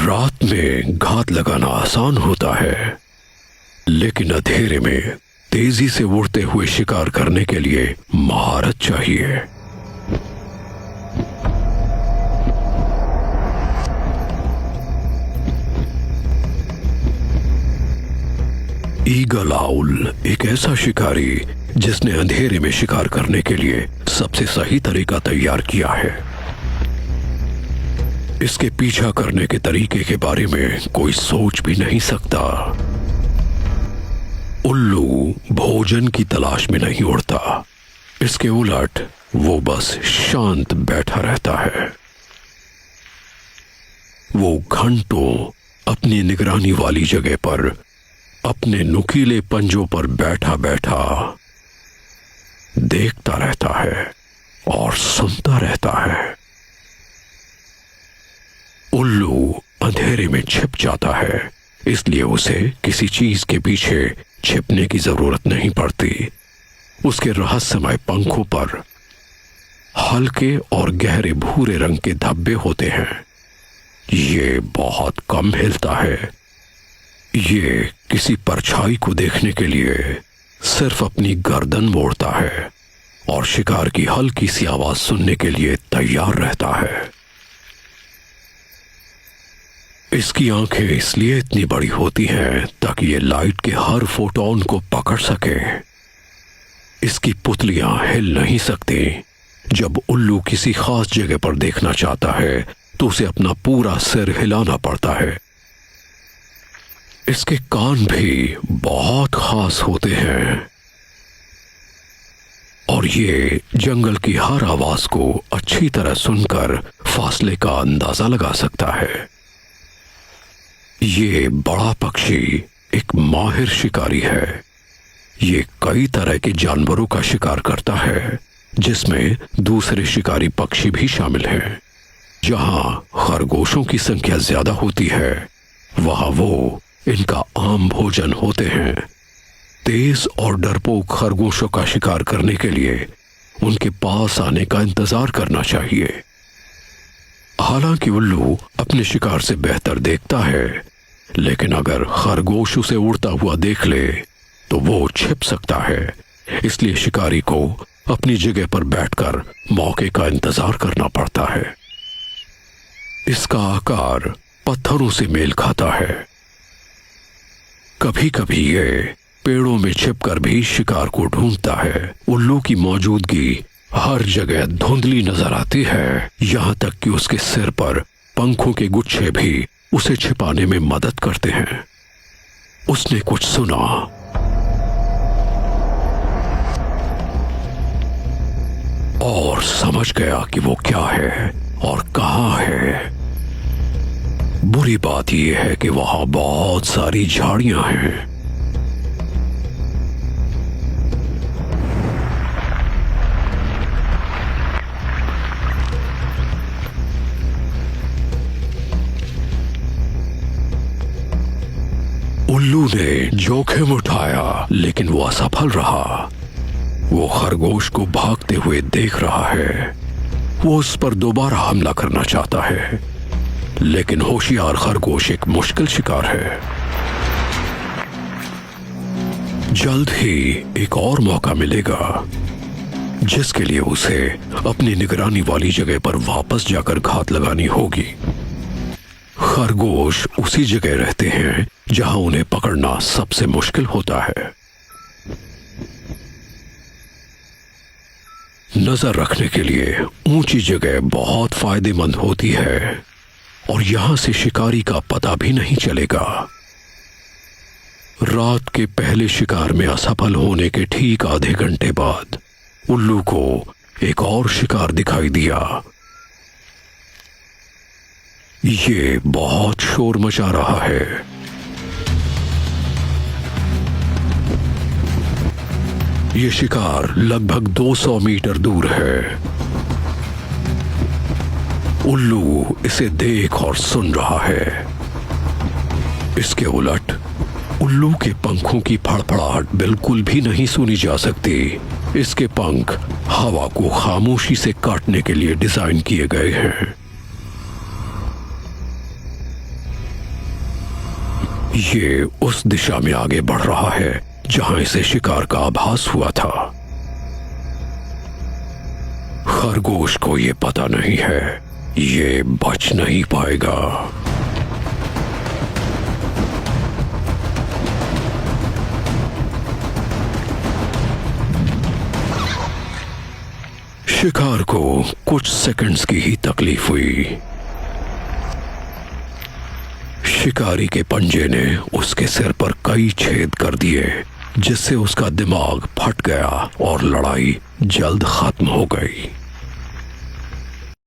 रात में घात लगाना आसान होता है, लेकिन अंधेरे में तेजी से उड़ते हुए शिकार करने के लिए महारत चाहिए। ईगल आउल एक ऐसा शिकारी जिसने अंधेरे में शिकार करने के लिए सबसे सही तरीका तैयार किया है। इसके पीछा करने के तरीके के बारे में कोई सोच भी नहीं सकता। उल्लू भोजन की तलाश में नहीं उड़ता, इसके उलट वो बस शांत बैठा रहता है। वो घंटों अपनी निगरानी वाली जगह पर अपने नुकीले पंजों पर बैठा बैठा देखता रहता है और सुनता रहता है। उल्लू अंधेरे में छिप जाता है, इसलिए उसे किसी चीज के पीछे छिपने की जरूरत नहीं पड़ती। उसके रहस्यमय पंखों पर हल्के और गहरे भूरे रंग के धब्बे होते हैं। ये बहुत कम हिलता है। ये किसी परछाई को देखने के लिए सिर्फ अपनी गर्दन मोड़ता है और शिकार की हल्की सी आवाज सुनने के लिए तैयार रहता है। इसकी आंखें इसलिए इतनी बड़ी होती हैं ताकि ये लाइट के हर फोटोन को पकड़ सके। इसकी पुतलियां हिल नहीं सकती। जब उल्लू किसी खास जगह पर देखना चाहता है तो उसे अपना पूरा सिर हिलाना पड़ता है। इसके कान भी बहुत खास होते हैं और ये जंगल की हर आवाज को अच्छी तरह सुनकर फासले का अंदाजा लगा सकता है। ये बड़ा पक्षी एक माहिर शिकारी है। ये कई तरह के जानवरों का शिकार करता है, जिसमें दूसरे शिकारी पक्षी भी शामिल हैं। जहां खरगोशों की संख्या ज्यादा होती है, वहां वो इनका आम भोजन होते हैं। तेज और डरपोक खरगोशों का शिकार करने के लिए उनके पास आने का इंतजार करना चाहिए। हालांकि उल्लू अपने शिकार से बेहतर देखता है, लेकिन अगर खरगोश उसे उड़ता हुआ देख ले तो वो छिप सकता है। इसलिए शिकारी को अपनी जगह पर बैठकर मौके का इंतजार करना पड़ता है। इसका आकार पत्थरों से मेल खाता है। कभी कभी ये पेड़ों में छिपकर भी शिकार को ढूंढता है। उल्लू की मौजूदगी हर जगह धुंधली नजर आती है, यहां तक कि उसके सिर पर पंखों के गुच्छे भी उसे छिपाने में मदद करते हैं। उसने कुछ सुना और समझ गया कि वो क्या है और कहां है। बुरी बात यह है कि वहां बहुत सारी झाड़ियां हैं। उल्लू ने जोखिम उठाया, लेकिन वो असफल रहा। वो खरगोश को भागते हुए देख रहा है। वो उस पर दोबारा हमला करना चाहता है, लेकिन होशियार खरगोश एक मुश्किल शिकार है। जल्द ही एक और मौका मिलेगा, जिसके लिए उसे अपनी निगरानी वाली जगह पर वापस जाकर घात लगानी होगी। खरगोश उसी जगह रहते हैं जहां उन्हें पकड़ना सबसे मुश्किल होता है। नजर रखने के लिए ऊंची जगह बहुत फायदेमंद होती है और यहां से शिकारी का पता भी नहीं चलेगा। रात के पहले शिकार में असफल होने के ठीक आधे घंटे बाद उल्लू को एक और शिकार दिखाई दिया। ये बहुत शोर मचा रहा है। ये शिकार लगभग 200 मीटर दूर है। उल्लू इसे देख और सुन रहा है। इसके उलट उल्लू के पंखों की फड़फड़ाहट बिल्कुल भी नहीं सुनी जा सकती। इसके पंख हवा को खामोशी से काटने के लिए डिजाइन किए गए हैं। ये उस दिशा में आगे बढ़ रहा है जहां इसे शिकार का आभास हुआ था। खरगोश को ये पता नहीं है, ये बच नहीं पाएगा। शिकार को कुछ सेकंड्स की ही तकलीफ हुई। शिकारी के पंजे ने उसके सिर पर कई छेद कर दिए, जिससे उसका दिमाग फट गया और लड़ाई जल्द खत्म हो गई।